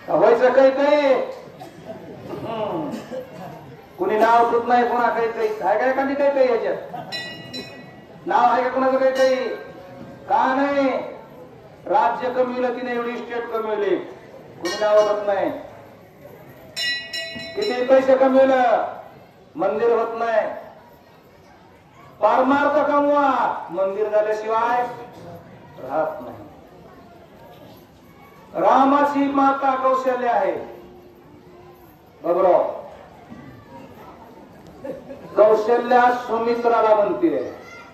व्हायचं काही काही कुणी नाव ठेवत नाही, कोणा काही काही आहे काय एखादी काही काही याच्यात नाव आहे का कोणाचं काही काही का नाही. राज्य कमविलं तिने एवढी स्टेट कमविली, कुणी नाव ठेवत नाही. किती पैसे कमविलं, मंदिर होत नाही. पारमार्थ कमवा, मंदिर झाल्याशिवाय राहत नाही. रामाची माता कौशल्य आहे. बरोबर, कौशल्या सुमित्राला म्हणते.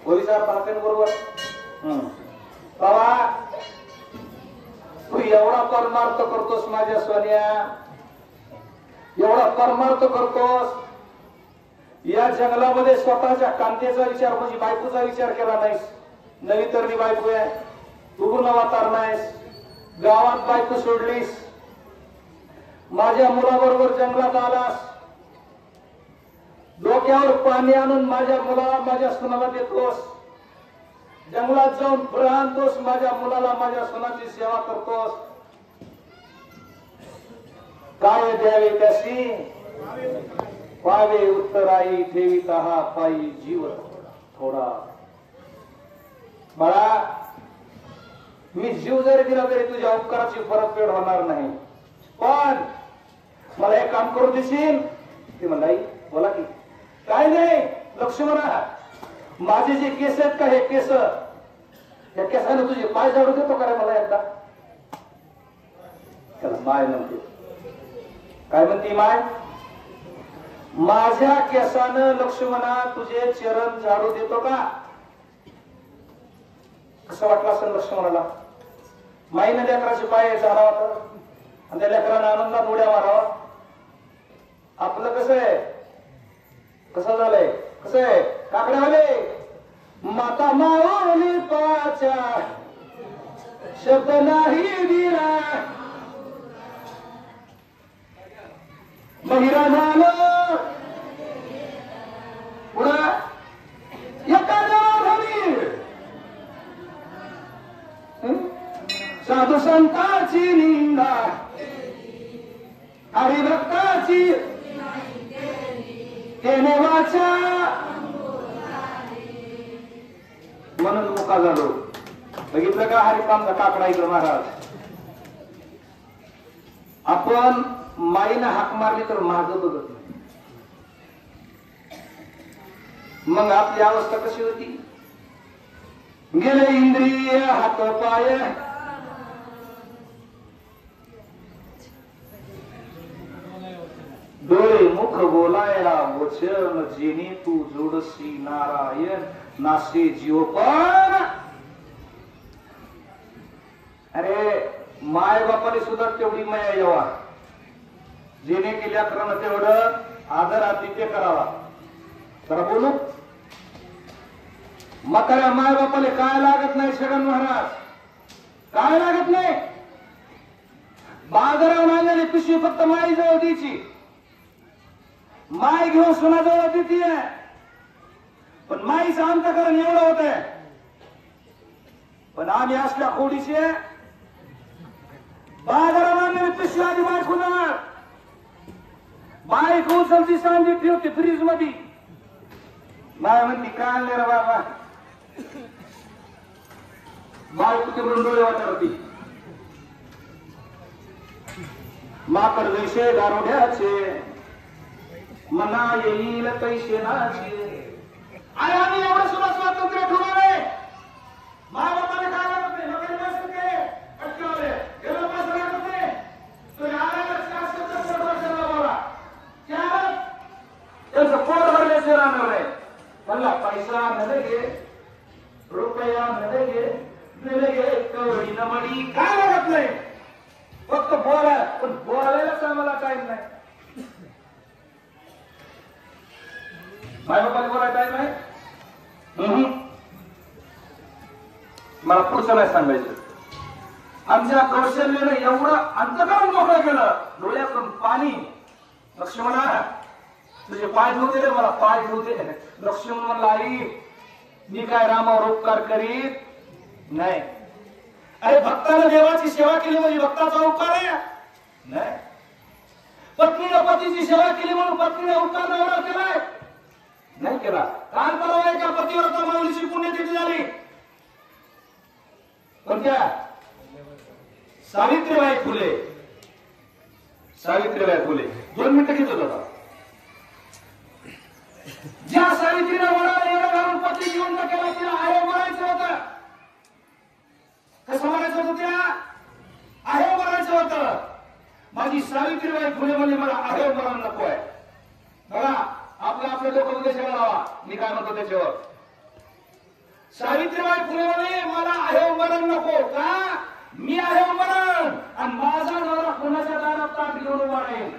पोलिसार पाहते बरोबर. बाबा तू एवढा परमार्थ करतोस माझ्या सोन्या, एवढा परमार्थ करतोस. या जंगलामध्ये स्वतःच्या कांतेचा विचार म्हणजे बायकोचा विचार केला नाहीस. नवी तरणी बायको आहे, तू नवातार नाहीस. गावात बायको सोडलीस, माझ्या मुलाबरोबर जंगलात आलास. डोक्यावर पाणी आणून माझ्या माझ्या सुनाला देतोस. जंगलात जाऊन फळं आणतोस, माझ्या मुलाला माझ्या सुनाची सेवा करतोस. काय द्यावे त्याशी पावे उत्तराई, ठेविता हा पायी जीव थोडा. बाळा मी जीव जरी दिला तरी तुझ्या उपकाराची परतफेड होणार नाही. पण मला एक काम करू देशील? ते म्हणला बोला की. काय नाही लक्ष्मणा, माझे जे केस आहेत का, हे केस, या केसाने तुझे पाय झाडू देतो का रे मला एकदा? त्याला माय म्हणते. काय म्हणते माय? माझ्या केसानं लक्ष्मणा तुझे चरण झाडू देतो का? कसं वाटलं असेल लक्ष्मणाला? माईनं लेकराचे पाय झाडावा तर, आणि त्या लेकरानं आनंदात उड्या मारावा. आपलं कसं आहे, कसं झालंय, कसं आहे काकड्यावाले? माता माऊली पाचा शब्द नाही दिला, महिरा झालं पुढं साधू संतांची निंदा, हरिभक्ताची तेने वाचा, म्हणून मुका झालो. बघितलं का हरिकामचा काकडा इकडे महाराज. आपण माईनं हाक मारली तर माग बघत नाही. मग आपली अवस्था कशी होती? गेले इंद्रिय हात पाय, डोळे मुख बोलायला वचन, जेणे तू जोडसी नारायण नासे जीव पण. अरे माय बापाने सुद्धा तेवढी माया यावा, जेणे केल्या करणं तेवढं आदर आतिथ्य करावा. तर बोलू म्हाताऱ्या माय बापाले काय लागत नाही छगन महाराज, काय लागत नाही. बाजारावर आणलेली पिशवी फक्त माई जवळ द्यायची, माय घेऊन सुनाजवळ देते. पण माईचं अंतकरण एवढं होत आहे. पण आम्ही असल्या खोडीचे बाजारावर आणलेली पिशवी आधी बायको जवळ, बाईक उचलती सांगली ठेवते फ्रीज मध्ये. माय म्हणती काय आणले रे बाबा? बायको तिकडून डोळे वाटवती. माकड जैसे दारोड्याचे, मना येईल पैसे नाचे. अरे आम्ही एवढं सुद्धा स्वातंत्र्य ठेवणार आहे. माय बापाने काय लागत नाही, लोकांनी बस होते अटकावले, गेलं बस लागत नाही. तुम्ही आल्याला बोला त्यांचं पोट भरल्याचे राहणार आहे. म्हणला पैसा नलगे, रुपया नलगे, नलगे कवडी नमडी काय लागत नाही. फक्त बोला, पण बोलायलाच आम्हाला टाइम नाही. माय बापाने बोलायला टाइम नाही. मला पुढचं नाही सांगायचं. आमच्या कौशल्याने एवढं अंतकरण मोकळं केलं, डोळ्यातून पाणी. लक्ष्मणा तुझे पाय धुवते रे, मला पाय धुवते. लक्ष्मण म्हणला आई मी काय रामावर उपकार करीत नाही. अरे भक्तानं देवाची सेवा केली म्हणजे भक्ताचा उपकार आहे नाही. पत्नीनं पतीची सेवा केली म्हणून पत्नीने उपकार नवरा केलाय नाही केला. काल परवा एका पतिव्रता माऊलीची पुण्यतिथी झाली. कोणत्या? सावित्रीबाई फुले. सावित्रीबाई फुले 2 मिनिटं घेत होता. ज्या सावित्रीनं वडाला एवढं घालून पती जिवंत केला तिला आहे म्हणायचं होतं. कसं म्हणायचं होतं? तिला आहे म्हणायचं होतं. माझी सावित्रीबाई फुले म्हणजे मला आहे म्हणायला नको आहे. बघा आपल्या लोक उद्या सगळं लावा. मी काय म्हणतो त्याच्यावर. सावित्रीबाई फुले म्हणे मला आहे मरण नको. का? मी आहे मरण आणि माझा नवरा कोणाच्या दारात ताट घेऊन उभा राहील.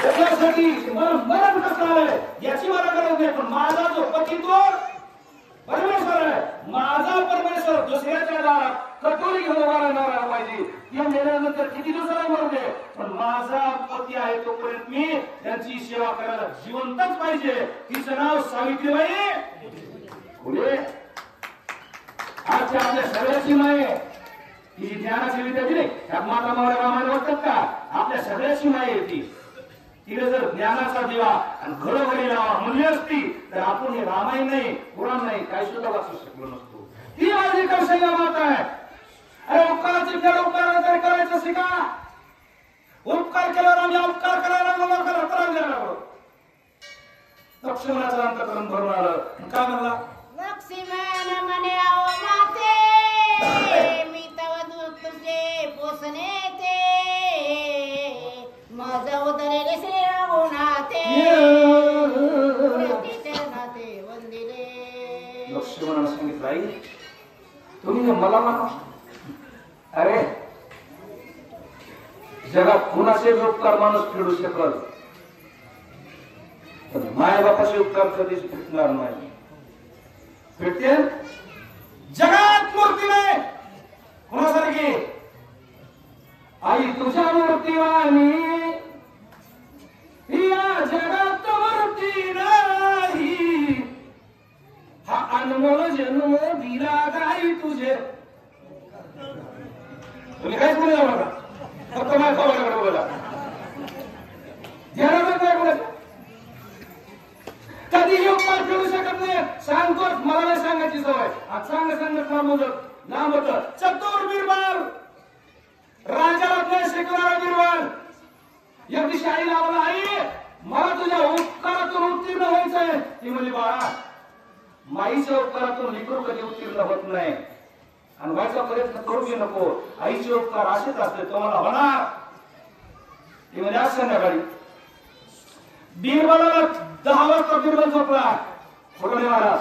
त्याच्यासाठी मरण कसं आहे याची मला गरज नाही. पण माझा जो पती तो परमेश्वर आहे. माझा परमेश्वर दुसऱ्याच्या दारात कटोरी घेऊन उभा राहणार पाहिजे. या मेल्यानंतर किती दिवसाला मरू दे पण माझा पती आहे तोपर्यंत मी त्यांची सेवा करायला जिवंतच पाहिजे. तिचं नाव सावित्रीबाई फुले. आज आपल्या सगळ्याची माय ही ज्ञानाची विद्या दिली. माता मावळ्या रामायण वाटतात का? आपल्या सगळ्याची माय आहे ती. तिने जर ज्ञानाचा दिवा आणि घरोघरी लावा म्हणली असती तर आपण हे रामायण नाही पुराण नाही काही सुद्धा वाचू शकलो नसतो. ती माझी कौशल्य माता आहे. अरे उपकाराची फेड उपकाराने करायचं शिका. उपकार केल्यावर आम्ही उपकार करायला लागलो. लक्ष्मणाचं अंतकरण भरून आलं. काय म्हणला? लक्ष्मण म्हणे आओ माते मी तव दूत तुझे पोसणे ते माझा उदरे श्री रघुनाथे नाते वंदिले. लक्ष्मणानं सांगितलं आई तुम्ही मला म्हणा. अरे जगात कुणाचे उपकार माणूस फेडू शकल पण माय बापाचे उपकार कधीच फेडणार नाही. भेटते जगात मूर्ती नाही कोणासारखी. आई तुझ्या मूर्तीवाणी या जगात मूर्ती नाही. हा अनमोल जन्म दिला गाई तुझे. तुम्ही काहीच बोलू नका फक्त माझ्या भावाकडे बोला. ध्यानात काय बोलायचं. कधीही उपकार फेडू शकत नाही. सांगतो मला नाही सांगायची सवय. आज सांगत लांब होत. चतुर बिरबल राजाला ज्ञान शिकवणारा बिरबल या दिवशी आई लावला. आई मला तुझ्या उपकारातून उत्तीर्ण व्हायचंय. ती म्हणली बाळा माईच्या उपकारातून लेकरू कधी उत्तीर्ण होत नाही आणि व्हायचा प्रयत्न करू घे नको. आईचे उपकार असेच असते तुम्हाला होणार. ती म्हणजे आज संध्याकाळी बिरबलाला 10 वाजता बिरबल झोपला. फुलणे महाराज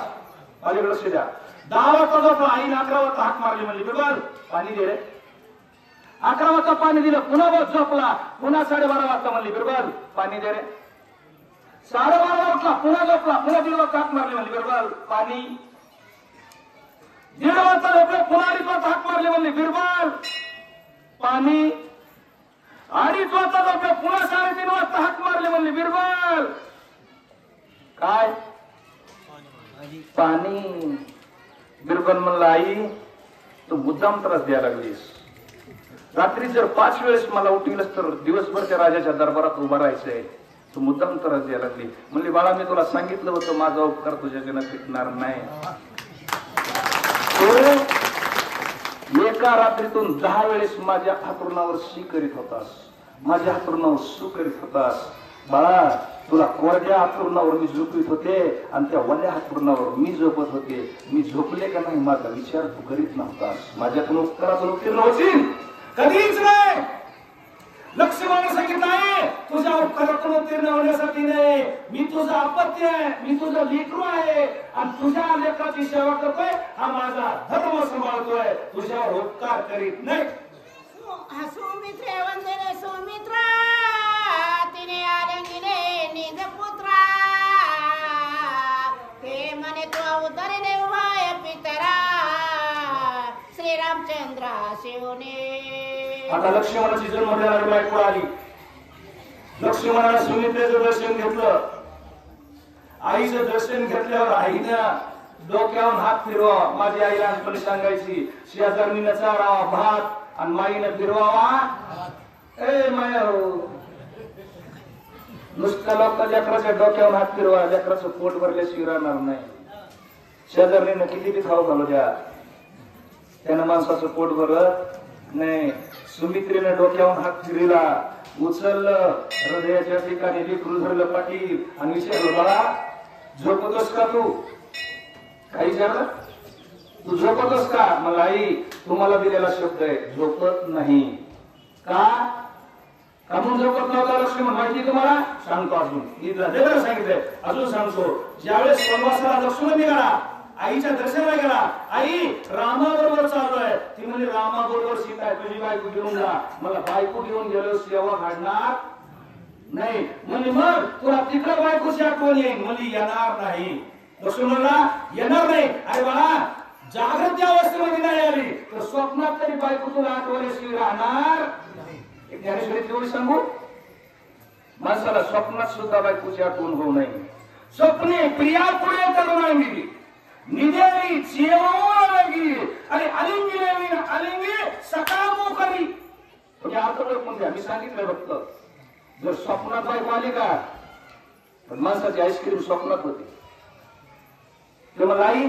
माझ्याकडे शिद्या 10 वाजता झोपला. आईने 11 वाजता हाक मारली म्हणली बिरबल पाणी दे रे. 11 वाजता पाणी दिलं. पुन्हा बस झोपला. पुन्हा 12:30 वाजता म्हणली बिरबल पाणी दे रे. 12:30 वाजता पुन्हा झोपला. पुन्हा 1:30 वाजता हाक मारली म्हणली बिरबल पाणी. 1:30 वाजता झोपले. पुन्हा 2:30 वाजता हाक मारली म्हणली बिरबल पाणी. 2:30 वाजता झोपले. पुन्हा 3:30 वाजता हाक मारली म्हणली बिरबल काय पाणी. बिरबल म्हणला आई तू मुद्दाम त्रास द्यायला लागलीस. रात्री जर 5 वेळेस मला उठविलंस तर दिवसभर त्या राजाच्या दरबारात उभा राहायचंय. तू मुद्दाम त्रास द्यायला लागली. म्हणली बाळा मी तुला सांगितलं होतं माझा उपकार तुझ्याकडनं फिटणार नाही. तो एका रात्रीतून 10 वेळेस माझ्या हातरुणावर शी करीत होतास. माझ्या हातरुणावर सू करीत होतास. बाळा तुला कोरड्या हातरुणावर मी झोपवीत होते आणि त्या वल्या हातरुणावर मी झोपत होते. मी झोपले का नाही माझा विचार तू करीत नव्हतास. माझ्याकडून उपकारातून उत्तीर्ण होशील कधीच नाही. लक्ष्मणाने सांगितलं आहे तुझ्या उपकारातून उत्तीर्ण होण्यासाठी नाही. मी तुझा अपत्य आहे. मी तुझं लेकरू आहे आणि तुझ्या लेकराची सेवा करतोय. हा माझा धर्म सांभाळतोय. तुझ्यावर उपकार करीत नाही. सुमित्रे वंदने सुमित्रा तिने आलिंगिले निज पुत्रा हे म्हणे तो उदरने उभय पितरा श्रीरामचंद्रा शिवने. आता लक्ष्मणाची जन्मदिनाची बायको आली. लक्ष्मणाने सुमित्रेचं दर्शन घेतलं. आईचं दर्शन घेतल्यावर आईनं डोक्यावर हात फिरवा. माझी आई लहानपणी सांगायची, शेजारणीनं चारावा भात आणि माईनं फिरवावा ए माया हो. नुसत्या लोक लेकराच्या डोक्यावर हात फिरवा, लेकराचं पोट भरल्याशिवाय राहणार नाही. शेजारणीनं किती बी खाऊ घालू द्या, त्यानं माणसाचं पोट भरत नाही. सुमित्रीनं डोक्यावर हात फिरला, उचललं, हृदयाच्या ठिकाणी लिकरू धरलं पाठी आणि विचारलं, बाळा झोपतोस का तू? काही विचारलं, तू झोपतोस का? मला आई तुम्हाला दिलेला शब्द आहे, झोपत नाही. का म्हणून झोपत नव्हता लक्ष्मण माहिती तुम्हाला? सांगतो अजून, बरं सांगितलंय, अजून सांगतो. ज्यावेळेस वनवासाला लक्ष्मण निघाला, आईच्या दर्शनाला गेला, आई रामाबरोबर चाललोय. ती म्हणजे रामाबरोबर सीता आहे, तुझी बायको घेऊन जा. मला बायको घेऊन गेलो सेवा घडणार नाही. म्हणजे मग तुला तिकडे बायकोची आठवण येईल. म्हणजे येणार नाही. लक्ष्मणला येणार नाही. अरे बाळा, जागृत अवस्थेमध्ये नाही आली तर स्वप्नात तरी बायको तुला आठवण्याशी राहणार. एक ज्ञानेश्वरी तेवढी सांगू, माणसाला स्वप्नात सुद्धा बायकोची आठवण होऊ नये. स्वप्ने प्रिया पुढे तरुणांगी निदेवी चेवागी आणि अलिंगी नवीन अलिंगी सकामो करी. म्हणजे अर्थ म्हणजे आम्ही सांगितलं फक्त, जर स्वप्नात बायको आली का, पण माणसाची आईस्क्रीम स्वप्नात होती. ते मला आई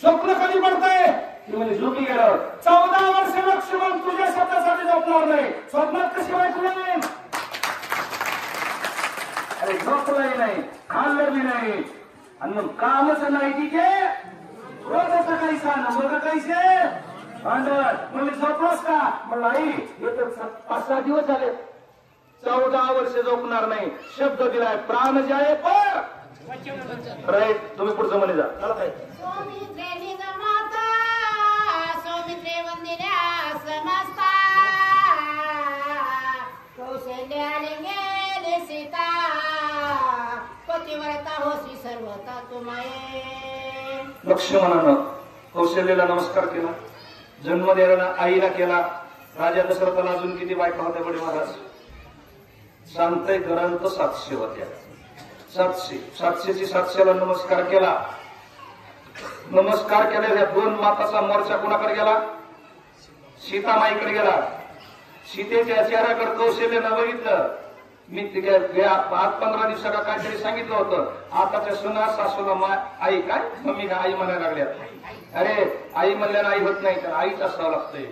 स्वप्न कधी पडतंय? ती म्हणजे झोपी गेल्यावर. 14 वर्ष लक्ष्मण तुझ्या स्वतःसाठी झोपणार नाही. स्वप्नात कशी बायको नाही? अरे झोपलंही नाही, खाल्लं बी नाही आणि मग कामच नाही. तिथे रोजाचा कैसा नंबर कैसे भांडण. म्हणजे झोपलोस का? मला आई येतो 5-6 दिवस झाले, 14 वर्ष झोपणार नाही. शब्द दिलाय, प्राण जाये पर राईट. तुम्ही पुढचं म्हणे जा. सौमित्रे निगमाता सौमित्रे वंदिन्या समस्ता कौशल्याने गेले सीता पतिव्रता होसी सर्वता तुम्हाये. लक्ष्मणानं कौशल्याला नमस्कार केला, जन्म द्यायला आईला केला. राजा दशरथाला अजून किती बायका होत्या बडे महाराज? सांगतय ग्रंथ 700 होत्या. 700ची 700ला नमस्कार केला. नमस्कार केलेल्या 2 माताचा मोर्चा कोणाकडे गेला? सीतामाईकडे गेला. सीतेच्या चेहऱ्याकडे कौशल्यानं बघितलं. मी 15 दिवसाला काहीतरी सांगितलं होतं. आताच्या सुना सासूला आई काय मम्मी का आई म्हणायला लागल्यात. अरे आई म्हणल्यानं आई होत नाही, तर आईच असावं लागतंय.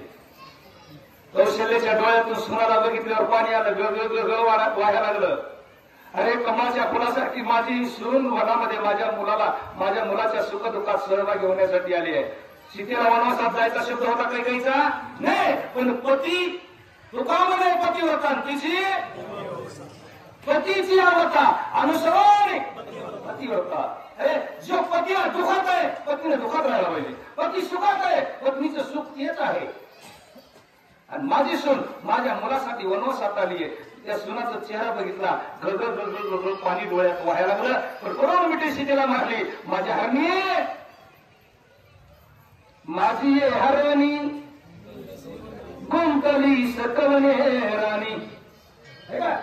कौशल्याच्या डोळ्यातून सुनाला बघितल्यावर पाणी आलं, गळ वाहायला लागलं. अरे कमळाच्या फुलासारखी माझी सून वनामध्ये माझ्या मुलाच्या सुखदुःखात सहभागी होण्यासाठी आली आहे. सीतेला वनवासात जायचा शब्द होता काही काहीचा नाही, पण पती दुःखामध्ये पती होता, तिची पतीची आवडता अनुसरण पतिव्रता. अरे जो पतीला दुखात आहे, पत्नीने दुखात राहायला पाहिजे. पती सुखात आहे, पत्नीचं सुख तेच आहे. आणि माझी सून माझ्या मुलासाठी वनवासात आली आहे. त्या सुनाचा चेहरा बघितला, गळगळ पाणी डोळ्यात व्हायला लागलं. पण कोण मिठी सीतेला मारली, माझ्या हरणी माझी हरणी गुंतली सकवणे राणी. हे का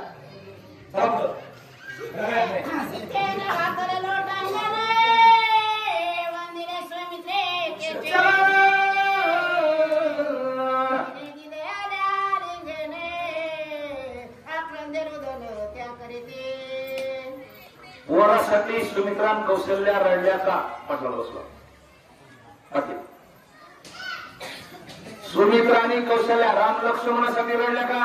सीतेने हाताला लोट आणल्याने वंदिने सौमित्रे केचे वरासाठी सुमित्रान कौशल्या रडल्या का? पाठवलं बसला पाटील. सुमित्राने कौशल्या राम लक्ष्मणासाठी रडल्या का?